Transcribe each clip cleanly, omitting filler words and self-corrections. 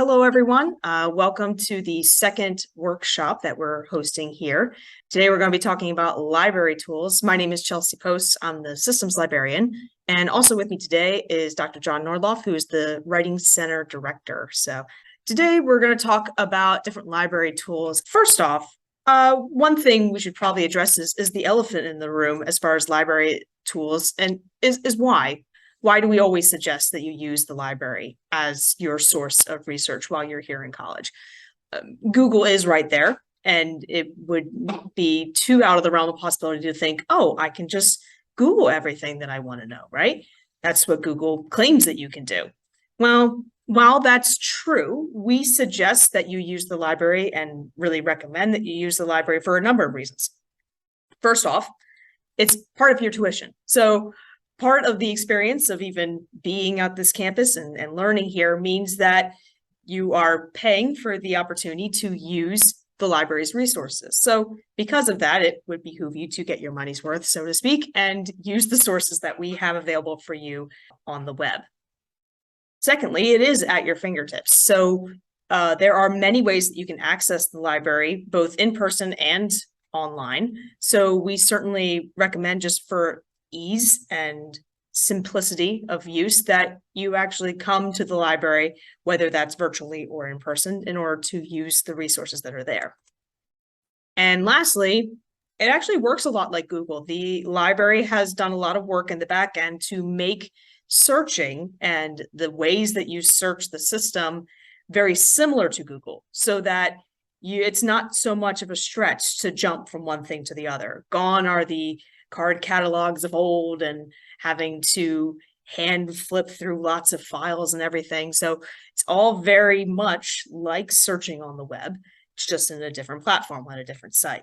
Hello, everyone. Welcome to the second workshop that we're hosting here. Today, we're going to be talking about library tools. My name is Chelsea Post. I'm the systems librarian. And also with me today is Dr. John Nordloff, who is the Writing Center Director. So today, we're going to talk about different library tools. First off, one thing we should probably address is the elephant in the room as far as library tools, and is why. Why do we always suggest that you use the library as your source of research while you're here in college? Google is right there, and it would be too out of the realm of possibility to think, oh, I can just Google everything that I want to know, right? That's what Google claims that you can do. Well, while that's true, we suggest that you use the library and really recommend that you use the library for a number of reasons. First off, it's part of your tuition. So part of the experience of even being at this campus and learning here means that you are paying for the opportunity to use the library's resources. So because of that, it would behoove you to get your money's worth, so to speak, and use the sources that we have available for you on the web. Secondly, it is at your fingertips. So there are many ways that you can access the library, both in person and online. So we certainly recommend, just for ease and simplicity of use, that you actually come to the library, whether that's virtually or in person, in order to use the resources that are there. And lastly, it actually works a lot like Google. The library has done a lot of work in the back end to make searching and the ways that you search the system very similar to Google, so that it's not so much of a stretch to jump from one thing to the other. Gone are the card catalogs of old and having to hand flip through lots of files and everything. So it's all very much like searching on the web. It's just in a different platform on a different site.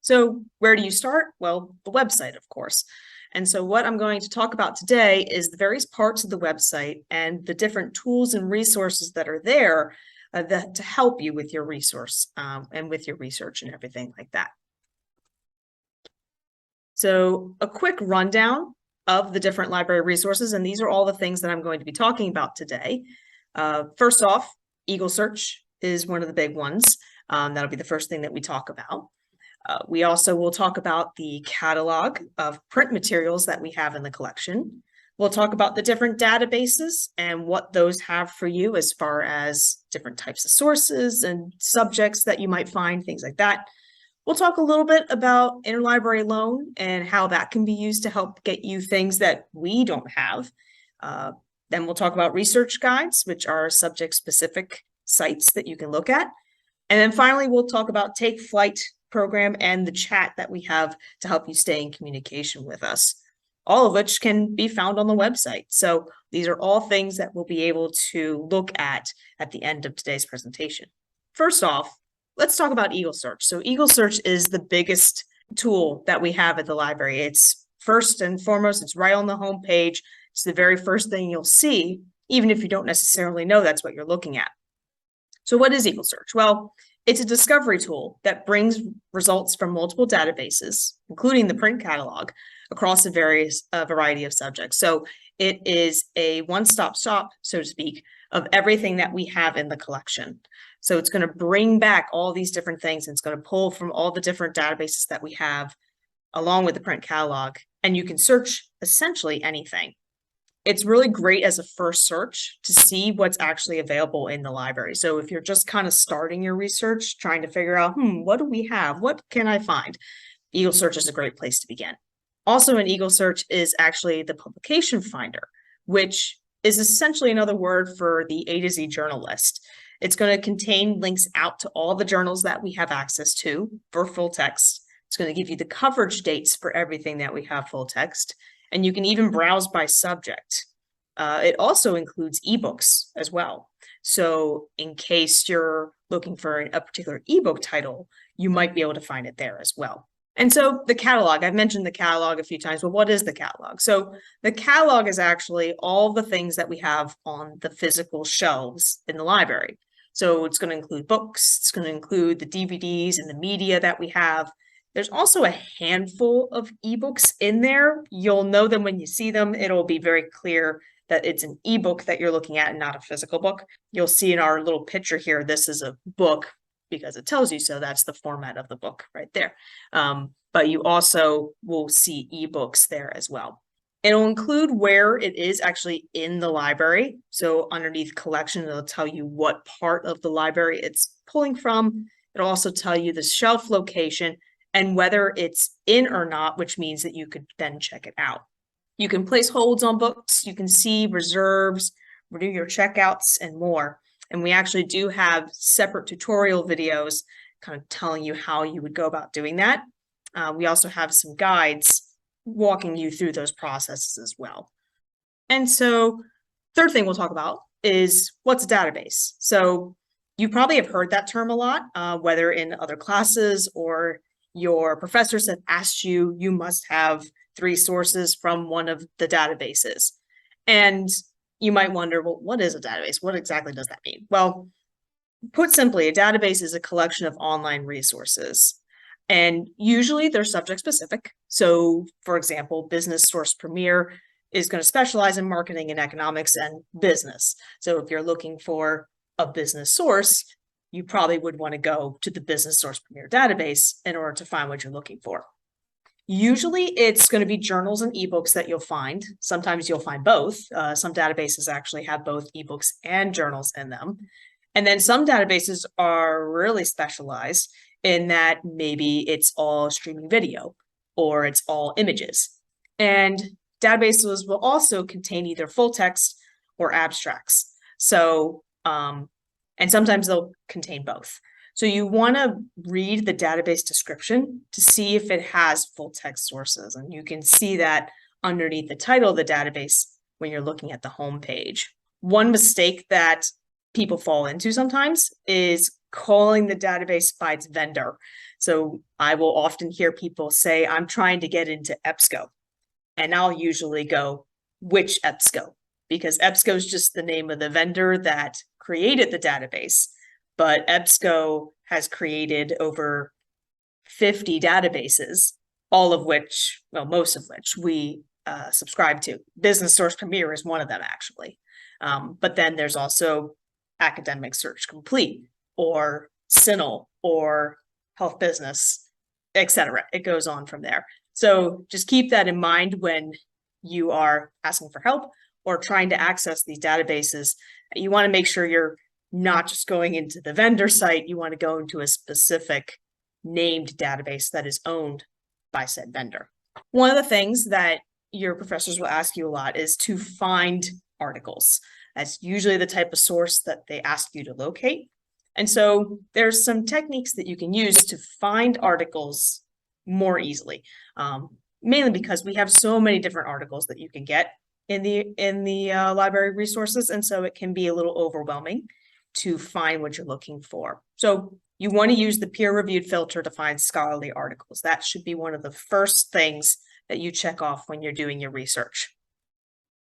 So where do you start? Well, the website, of course. And so what I'm going to talk about today is the various parts of the website and the different tools and resources that are there to help you with your resource and with your research and everything like that. So a quick rundown of the different library resources, and these are all the things that I'm going to be talking about today. First off, Eagle Search is one of the big ones. That'll be the first thing that we talk about. We also will talk about the catalog of print materials that we have in the collection. We'll talk about the different databases and what those have for you as far as different types of sources and subjects that you might find, things like that. We'll talk a little bit about interlibrary loan and how that can be used to help get you things that we don't have. Then we'll talk about research guides, which are subject-specific sites that you can look at. And then finally, we'll talk about Take Flight program and the chat that we have to help you stay in communication with us, all of which can be found on the website. So these are all things that we'll be able to look at the end of today's presentation. First off, let's talk about Eagle Search. So Eagle Search is the biggest tool that we have at the library. It's first and foremost, it's right on the home page. It's the very first thing you'll see, even if you don't necessarily know that's what you're looking at. So what is Eagle Search? Well, it's a discovery tool that brings results from multiple databases, including the print catalog, across a variety of subjects. So it is a one-stop shop, so to speak, of everything that we have in the collection. So it's going to bring back all these different things, and it's going to pull from all the different databases that we have along with the print catalog, and you can search essentially anything. It's really great as a first search to see what's actually available in the library. So if you're just kind of starting your research, trying to figure out, what do we have? What can I find? Eagle Search is a great place to begin. Also in Eagle Search is actually the publication finder, which is essentially another word for the A to Z journal list. It's going to contain links out to all the journals that we have access to for full text. It's going to give you the coverage dates for everything that we have full text, and you can even browse by subject. It also includes ebooks as well. So in case you're looking for a particular ebook title, you might be able to find it there as well. And so the catalog, I've mentioned the catalog a few times. Well, what is the catalog? So the catalog is actually all the things that we have on the physical shelves in the library. So it's going to include books, it's going to include the DVDs and the media that we have. There's also a handful of ebooks in there. You'll know them when you see them. It'll be very clear that it's an ebook that you're looking at and not a physical book. You'll see in our little picture here, this is a book because it tells you so. That's the format of the book right there. But you also will see ebooks there as well. It'll include where it is actually in the library. So underneath collection, it'll tell you what part of the library it's pulling from. It'll also tell you the shelf location and whether it's in or not, which means that you could then check it out. You can place holds on books, you can see reserves, renew your checkouts, and more. And we actually do have separate tutorial videos kind of telling you how you would go about doing that. We also have some guides walking you through those processes as well. And so third thing we'll talk about is what's a database. So you probably have heard that term a lot, whether in other classes or your professors have asked you, you must have 3 sources from one of the databases. And you might wonder, well, what is a database? What exactly does that mean? Well, put simply, a database is a collection of online resources. And usually they're subject specific. So for example, Business Source Premier is going to specialize in marketing and economics and business. So if you're looking for a business source, you probably would want to go to the Business Source Premier database in order to find what you're looking for. Usually it's going to be journals and ebooks that you'll find. Sometimes you'll find both. Some databases actually have both ebooks and journals in them. And then some databases are really specialized in that maybe it's all streaming video or it's all images. And databases will also contain either full text or abstracts. So, and sometimes they'll contain both. So you want to read the database description to see if it has full text sources. And you can see that underneath the title of the database when you're looking at the home page. One mistake that people fall into sometimes is calling the database by its vendor. So I will often hear people say, I'm trying to get into EBSCO. And I'll usually go, which EBSCO? Because EBSCO is just the name of the vendor that created the database. But EBSCO has created over 50 databases, all of which, well, most of which we subscribe to. Business Source Premier is one of them, actually. But then there's also Academic Search Complete, or CINAHL, or Health Business, etc. It goes on from there. So just keep that in mind when you are asking for help or trying to access these databases. You want to make sure you're not just going into the vendor site. You want to go into a specific named database that is owned by said vendor. One of the things that your professors will ask you a lot is to find articles. That's usually the type of source that they ask you to locate. And so there's some techniques that you can use to find articles more easily, mainly because we have so many different articles that you can get in the library resources. And so it can be a little overwhelming to find what you're looking for. So you want to use the peer-reviewed filter to find scholarly articles. That should be one of the first things that you check off when you're doing your research.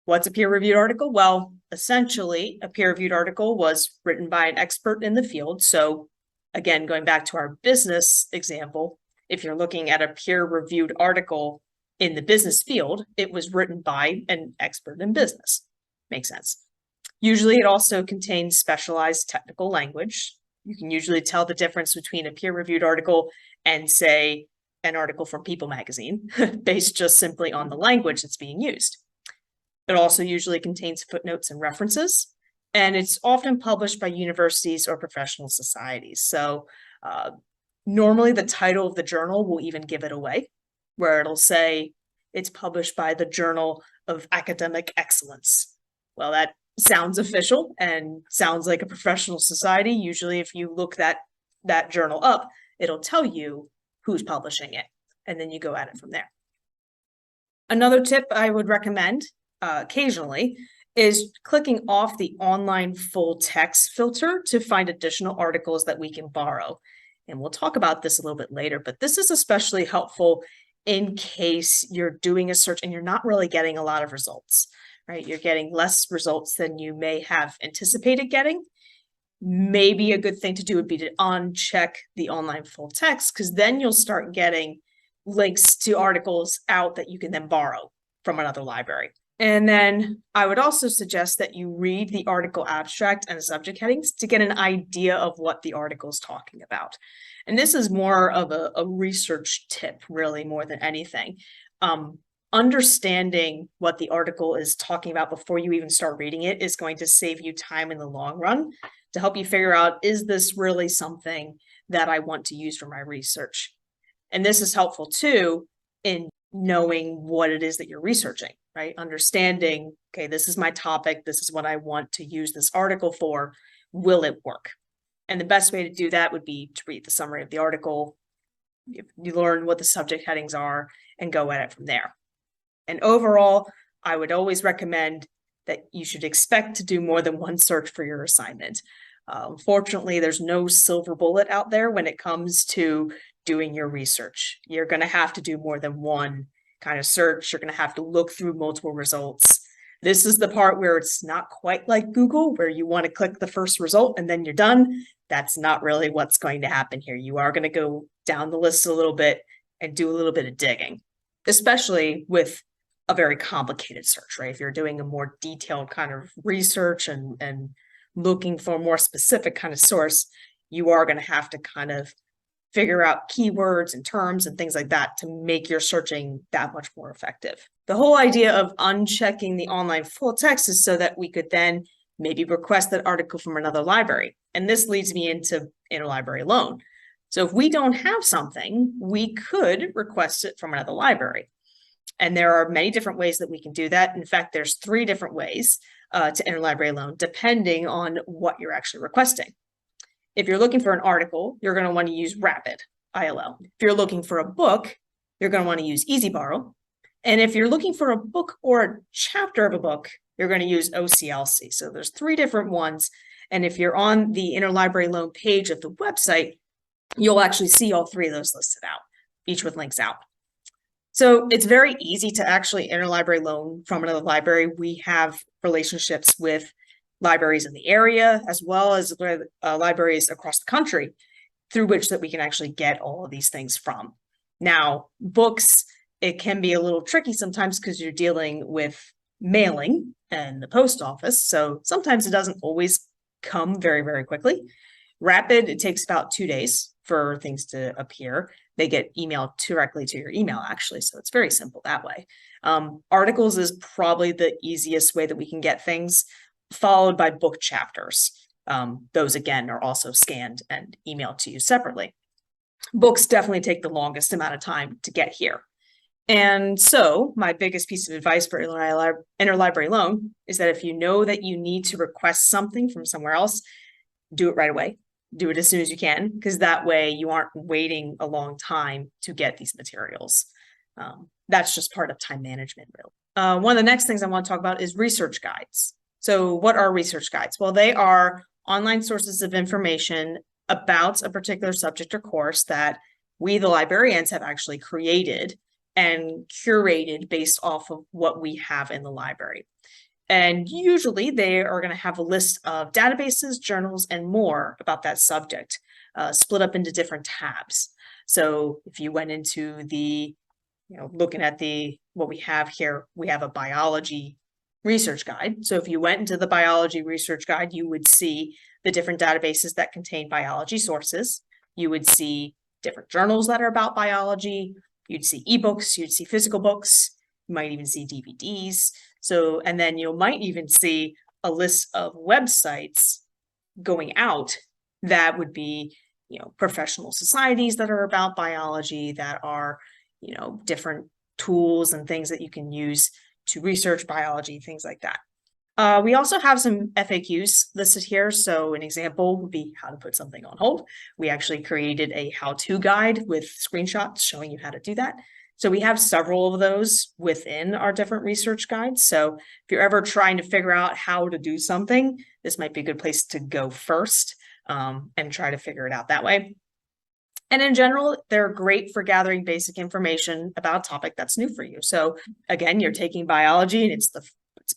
What's a peer-reviewed article? Well, essentially, a peer-reviewed article was written by an expert in the field. So again, going back to our business example, if you're looking at a peer-reviewed article in the business field, it was written by an expert in business. Makes sense. Usually it also contains specialized technical language. You can usually tell the difference between a peer-reviewed article and, say, an article from People magazine, based just simply on the language that's being used. It also usually contains footnotes and references, and it's often published by universities or professional societies. So normally the title of the journal will even give it away, where it'll say it's published by the Journal of Academic Excellence. Well, that sounds official and sounds like a professional society. Usually if you look that journal up, it'll tell you who's publishing it, and then you go at it from there. Another tip I would recommend occasionally is clicking off the online full text filter to find additional articles that we can borrow. And we'll talk about this a little bit later, but this is especially helpful in case you're doing a search and you're not really getting a lot of results, right? You're getting less results than you may have anticipated getting. Maybe a good thing to do would be to uncheck the online full text, because then you'll start getting links to articles out that you can then borrow from another library. And then I would also suggest that you read the article abstract and subject headings to get an idea of what the article is talking about. And this is more of a research tip, really, more than anything. Understanding what the article is talking about before you even start reading it is going to save you time in the long run to help you figure out, is this really something that I want to use for my research? And this is helpful too in knowing what it is that you're researching, right? Understanding, okay, this is my topic, this is what I want to use this article for, will it work? And the best way to do that would be to read the summary of the article, you learn what the subject headings are, and go at it from there. And overall, I would always recommend that you should expect to do more than one search for your assignment. Unfortunately, there's no silver bullet out there when it comes to doing your research. You're going to have to do more than one kind of search. You're going to have to look through multiple results. This is the part where it's not quite like Google, where you want to click the first result and then you're done. That's not really what's going to happen here. You are going to go down the list a little bit and do a little bit of digging, especially with a very complicated search, right? If you're doing a more detailed kind of research and looking for a more specific kind of source, you are going to have to kind of figure out keywords and terms and things like that to make your searching that much more effective. The whole idea of unchecking the online full text is so that we could then maybe request that article from another library. And this leads me into interlibrary loan. So if we don't have something, we could request it from another library. And there are many different ways that we can do that. In fact, there's 3 different ways to interlibrary loan, depending on what you're actually requesting. If you're looking for an article, you're going to want to use Rapid, ILL. If you're looking for a book, you're going to want to use Easy Borrow. And if you're looking for a book or a chapter of a book, you're going to use OCLC. So there's 3 different ones. And if you're on the interlibrary loan page of the website, you'll actually see all 3 of those listed out, each with links out. So it's very easy to actually interlibrary loan from another library. We have relationships with libraries in the area, as well as libraries across the country, through which that we can actually get all of these things from. Now, books, it can be a little tricky sometimes because you're dealing with mailing and the post office. So sometimes it doesn't always come very, very quickly. Rapid, it takes about 2 days for things to appear. They get emailed directly to your email, actually. So it's very simple that way. Articles is probably the easiest way that we can get things, followed by book chapters. Those, again, are also scanned and emailed to you separately. Books definitely take the longest amount of time to get here. And so my biggest piece of advice for interlibrary loan is that if you know that you need to request something from somewhere else, do it right away. Do it as soon as you can, because that way you aren't waiting a long time to get these materials. That's just part of time management, really. One of the next things I want to talk about is research guides. So what are research guides? Well, they are online sources of information about a particular subject or course that we, the librarians, have actually created and curated based off of what we have in the library. And usually they are going to have a list of databases, journals, and more about that subject, split up into different tabs. So if you went into the, looking at what we have here, we have a biology research guide. So if you went into the biology research guide, you would see the different databases that contain biology sources. You would see different journals that are about biology. You'd see ebooks, you'd see physical books, you might even see DVDs. So, and then you might even see a list of websites going out that would be, professional societies that are about biology, that are, different tools and things that you can use to research biology, things like that. We also have some FAQs listed here. So an example would be how to put something on hold. We actually created a how-to guide with screenshots showing you how to do that. So we have several of those within our different research guides. So if you're ever trying to figure out how to do something, this might be a good place to go first and try to figure it out that way. And in general, they're great for gathering basic information about a topic that's new for you. So again, you're taking biology and it's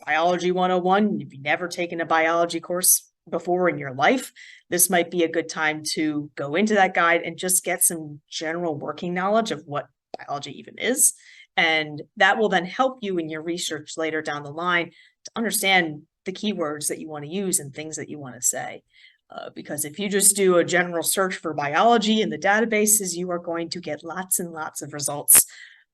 biology 101. If you've never taken a biology course before in your life, this might be a good time to go into that guide and just get some general working knowledge of what biology even is, And that will then help you in your research later down the line to understand the keywords that you want to use and things that you want to say. Because if you just do a general search for biology in the databases, you are going to get lots and lots of results,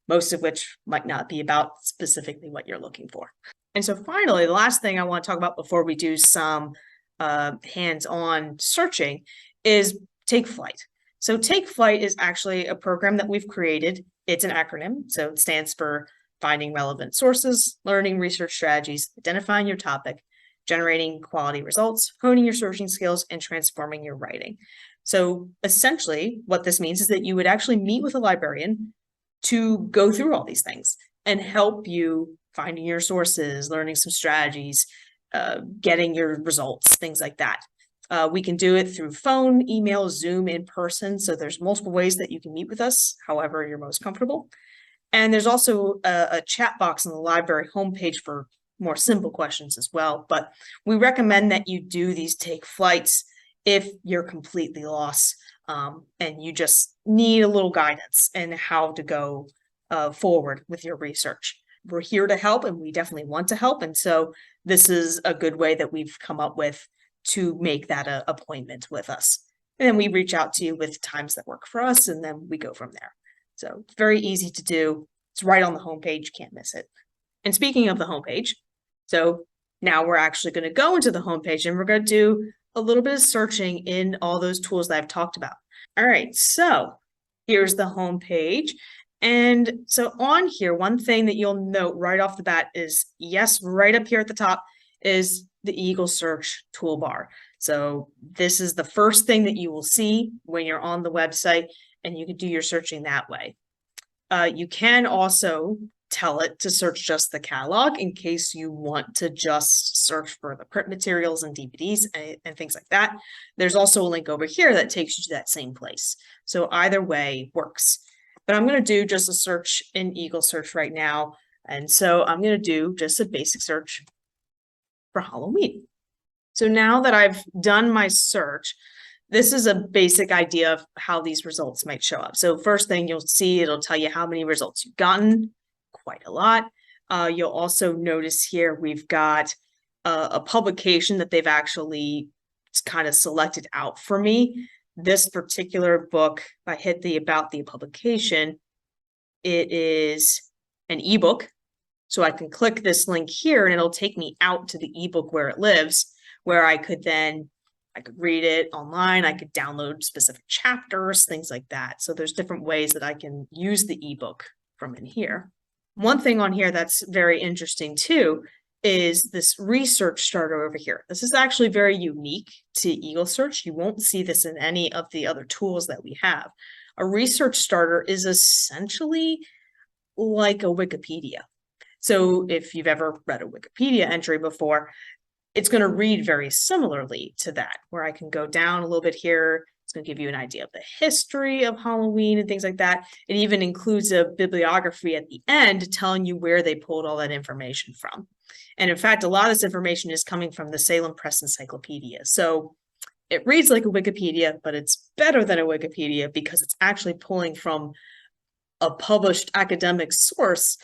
most of which might not be about specifically what you're looking for. And so finally, the last thing I want to talk about before we do some hands-on searching is Take Flight. So Take Flight is actually a program that we've created. It's an acronym, so it stands for Finding Relevant Sources, Learning Research Strategies, Identifying Your Topic, Generating Quality Results, Honing Your Searching Skills, and Transforming Your Writing. So essentially, what this means is that you would actually meet with a librarian to go through all these things and help you finding your sources, learning some strategies, getting your results, things like that. We can do it through phone, email, Zoom, in person. So there's multiple ways that you can meet with us, however you're most comfortable. And there's also a chat box on the library homepage for more simple questions as well. But we recommend that you do these Take Flights if you're completely lost and you just need a little guidance in how to go forward with your research. We're here to help, and we definitely want to help. And so this is a good way that we've come up with to make that an appointment with us. And then we reach out to you with times that work for us, and then we go from there. So it's very easy to do. It's right on the homepage. Can't miss it. And speaking of the homepage, so now we're actually going to go into the homepage and we're going to do a little bit of searching in all those tools that I've talked about. All right, so here's the homepage. And so on here, one thing that you'll note right off the bat is, yes, right up here at the top is the Eagle Search toolbar. So this is the first thing that you will see when you're on the website, and you can do your searching that way. You can also tell it to search just the catalog in case you want to just search for the print materials and DVDs and things like that. There's also a link over here that takes you to that same place. So either way works. But I'm going to do just a search in Eagle Search right now. And so I'm going to do just a basic search for Halloween. So now that I've done my search, this is a basic idea of how these results might show up. So first thing you'll see, it'll tell you how many results you've gotten, quite a lot. You'll also notice here we've got a publication that they've actually kind of selected out for me. This particular book, if I hit the About the publication, it is an ebook. So I can click this link here and it'll take me out to the ebook where it lives, where I could read it online. I could download specific chapters, things like that. So there's different ways that I can use the ebook from in here. One thing on here that's very interesting too is this research starter over here. This is actually very unique to Eagle Search. You won't see this in any of the other tools that we have. A research starter is essentially like a Wikipedia. So if you've ever read a Wikipedia entry before, it's going to read very similarly to that, where I can go down a little bit here. It's going to give you an idea of the history of Halloween and things like that. It even includes a bibliography at the end telling you where they pulled all that information from. And in fact, a lot of this information is coming from the Salem Press Encyclopedia. So it reads like a Wikipedia, but it's better than a Wikipedia because it's actually pulling from a published academic source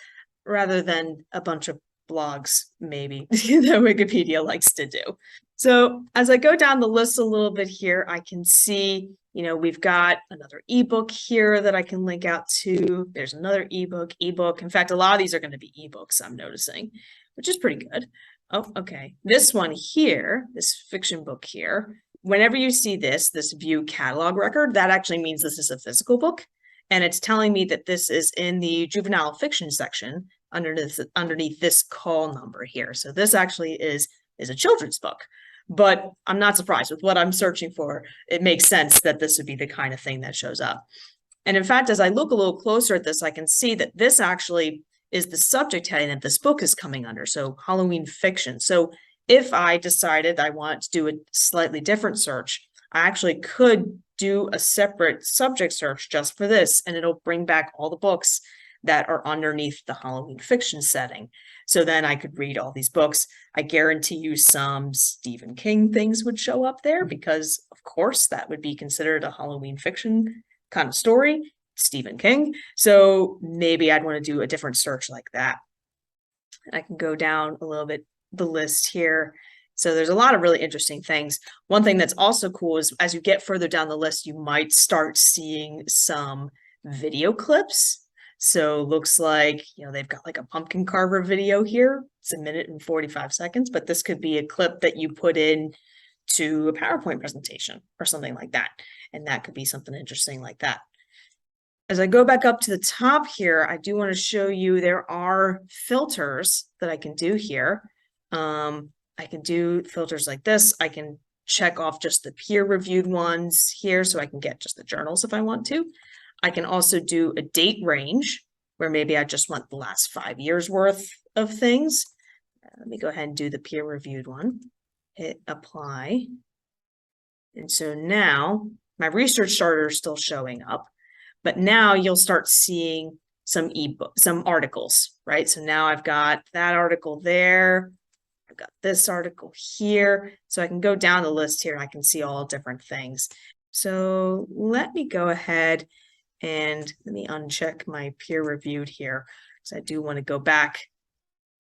rather than a bunch of blogs, maybe, that Wikipedia likes to do. So as I go down the list a little bit here, I can see, we've got another ebook here that I can link out to. There's another ebook. In fact, a lot of these are going to be ebooks, I'm noticing, which is pretty good. Oh, okay. This one here, this fiction book here, whenever you see this view catalog record, that actually means this is a physical book. And it's telling me that this is in the juvenile fiction section underneath this call number here. So this actually is a children's book. But I'm not surprised with what I'm searching for. It makes sense that this would be the kind of thing that shows up. And in fact, as I look a little closer at this, I can see that this actually is the subject heading that this book is coming under. So Halloween fiction. So if I decided I want to do a slightly different search, I actually could do a separate subject search just for this, and it'll bring back all the books that are underneath the Halloween fiction setting. So then I could read all these books. I guarantee you some Stephen King things would show up there because, of course, that would be considered a Halloween fiction kind of story. Stephen King. So maybe I'd want to do a different search like that. I can go down a little bit the list here. So there's a lot of really interesting things. One thing that's also cool is as you get further down the list, you might start seeing some video clips. So looks like, they've got like a pumpkin carver video here. It's 1 minute and 45 seconds, but this could be a clip that you put in to a PowerPoint presentation or something like that. And that could be something interesting like that. As I go back up to the top here, I do want to show you there are filters that I can do here. I can do filters like this. I can check off just the peer-reviewed ones here so I can get just the journals if I want to. I can also do a date range where maybe I just want the last 5 years worth of things. Let me go ahead and do the peer-reviewed one. Hit apply. And so now my research starter is still showing up. But now you'll start seeing some articles, right? So now I've got that article there. I've got this article here. So I can go down the list here and I can see all different things. So let me go ahead and let me uncheck my peer reviewed here because I do want to go back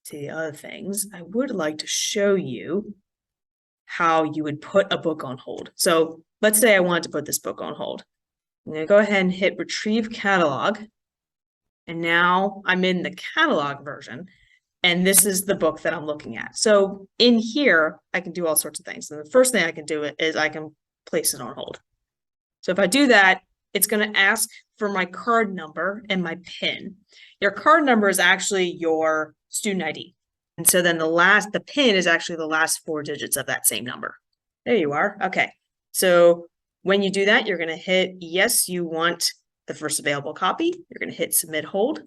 to the other things. I would like to show you how you would put a book on hold. So let's say I wanted to put this book on hold. I'm going to go ahead and hit retrieve catalog. And now I'm in the catalog version. And this is the book that I'm looking at. So in here, I can do all sorts of things. And the first thing I can do is I can place it on hold. So if I do that, it's going to ask for my card number and my PIN. Your card number is actually your student ID. And so then the PIN is actually the last 4 digits of that same number. There you are. Okay. So when you do that, you're going to hit yes, you want the first available copy. You're going to hit submit hold.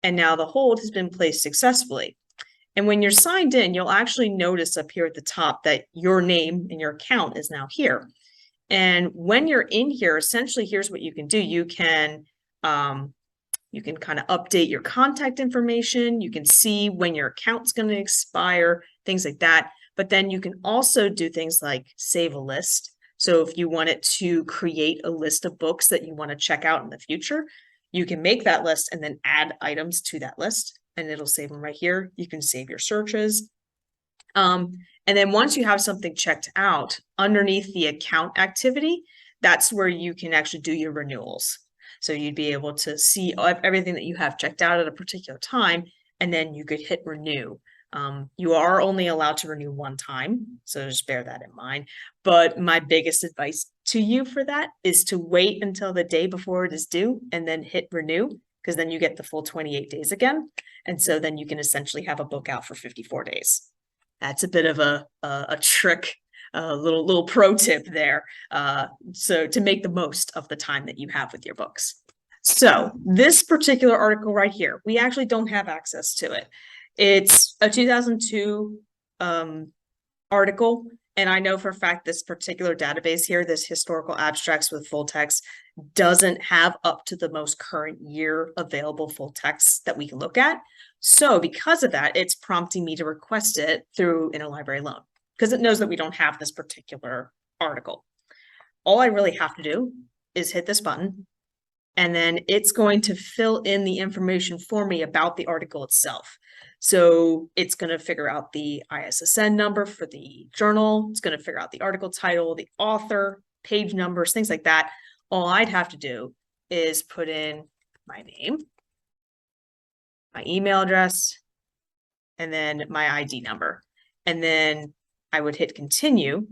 And now the hold has been placed successfully. And when you're signed in, you'll actually notice up here at the top that your name and your account is now here. And when you're in here, essentially, here's what you can do. You can kind of update your contact information. You can see when your account's going to expire, things like that. But then you can also do things like save a list. So if you wanted to create a list of books that you want to check out in the future, you can make that list and then add items to that list and it'll save them right here. You can save your searches. And then once you have something checked out underneath the account activity, that's where you can actually do your renewals. So you'd be able to see everything that you have checked out at a particular time, and then you could hit renew. You are only allowed to renew 1 time, so just bear that in mind. But my biggest advice to you for that is to wait until the day before it is due and then hit renew, because then you get the full 28 days again. And so then you can essentially have a book out for 54 days. That's a bit of a trick, a little pro tip there. So to make the most of the time that you have with your books. So this particular article right here, we actually don't have access to it. It's a 2002 article, and I know for a fact this particular database here, this historical abstracts with full text, doesn't have up to the most current year available full text that we can look at. So because of that, it's prompting me to request it through interlibrary loan because it knows that we don't have this particular article. All I really have to do is hit this button, and then it's going to fill in the information for me about the article itself. So it's going to figure out the ISSN number for the journal. It's going to figure out the article title, the author, page numbers, things like that. All I'd have to do is put in my name, my email address, and then my ID number. And then I would hit continue.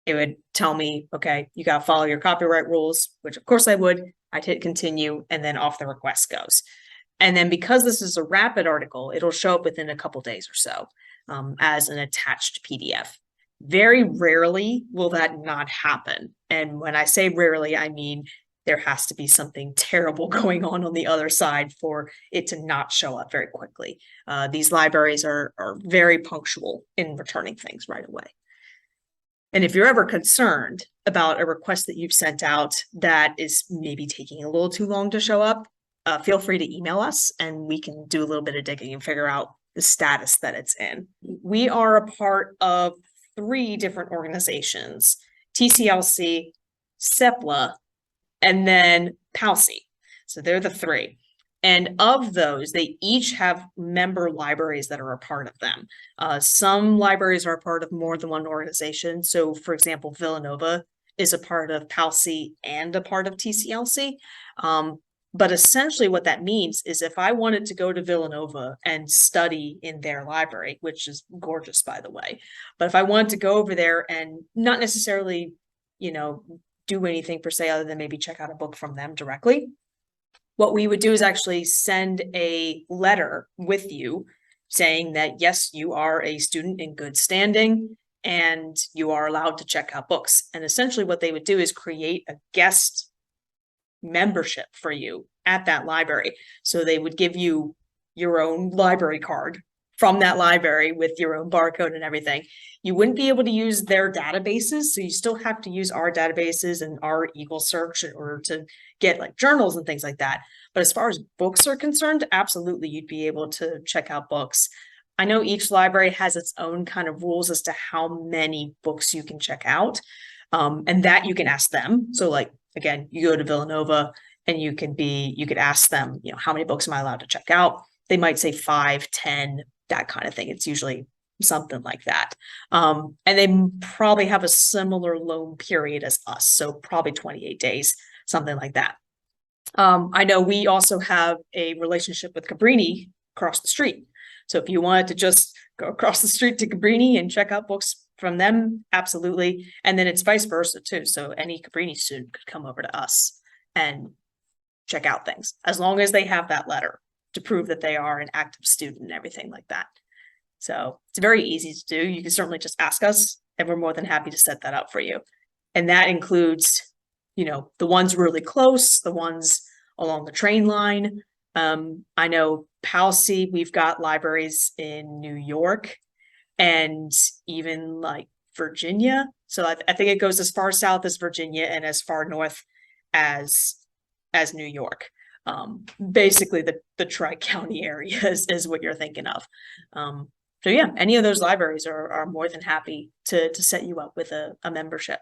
It would tell me, okay, you got to follow your copyright rules, which of course I would. I'd hit continue, and then off the request goes. And then because this is a rapid article, it'll show up within a couple days or so as an attached PDF. Very rarely will that not happen. And when I say rarely, I mean there has to be something terrible going on the other side for it to not show up very quickly. These libraries are very punctual in returning things right away. And if you're ever concerned about a request that you've sent out that is maybe taking a little too long to show up, feel free to email us and we can do a little bit of digging and figure out the status that it's in. We are a part of 3 different organizations: TCLC, CEPLA, and then PALC. So they're the three. And of those, they each have member libraries that are a part of them. Some libraries are a part of more than one organization. So, for example, Villanova is a part of PALC and a part of TCLC. But essentially what that means is if I wanted to go to Villanova and study in their library, which is gorgeous, by the way, but if I wanted to go over there and not necessarily, do anything per se other than maybe check out a book from them directly, what we would do is actually send a letter with you saying that, yes, you are a student in good standing and you are allowed to check out books. And essentially what they would do is create a guest membership for you at that library. So they would give you your own library card from that library with your own barcode and everything. You wouldn't be able to use their databases, so you still have to use our databases and our Eagle search in order to get like journals and things like that. But as far as books are concerned, absolutely, you'd be able to check out books. I know each library has its own kind of rules as to how many books you can check out, and that you can ask them. So like, again, you go to Villanova and you could ask them, how many books am I allowed to check out? They might say 5, 10, that kind of thing. It's usually something like that. And they probably have a similar loan period as us. So probably 28 days, something like that. I know we also have a relationship with Cabrini across the street. So if you wanted to just go across the street to Cabrini and check out books from them, absolutely. And then it's vice versa too. So any Cabrini student could come over to us and check out things as long as they have that letter to prove that they are an active student and everything like that. So it's very easy to do. You can certainly just ask us and we're more than happy to set that up for you. And that includes, the ones really close, the ones along the train line. I know PALC, we've got libraries in New York and even like Virginia. So I think it goes as far south as Virginia and as far north as New York. Basically the Tri-County area is what you're thinking of. So yeah, any of those libraries are more than happy to set you up with a membership.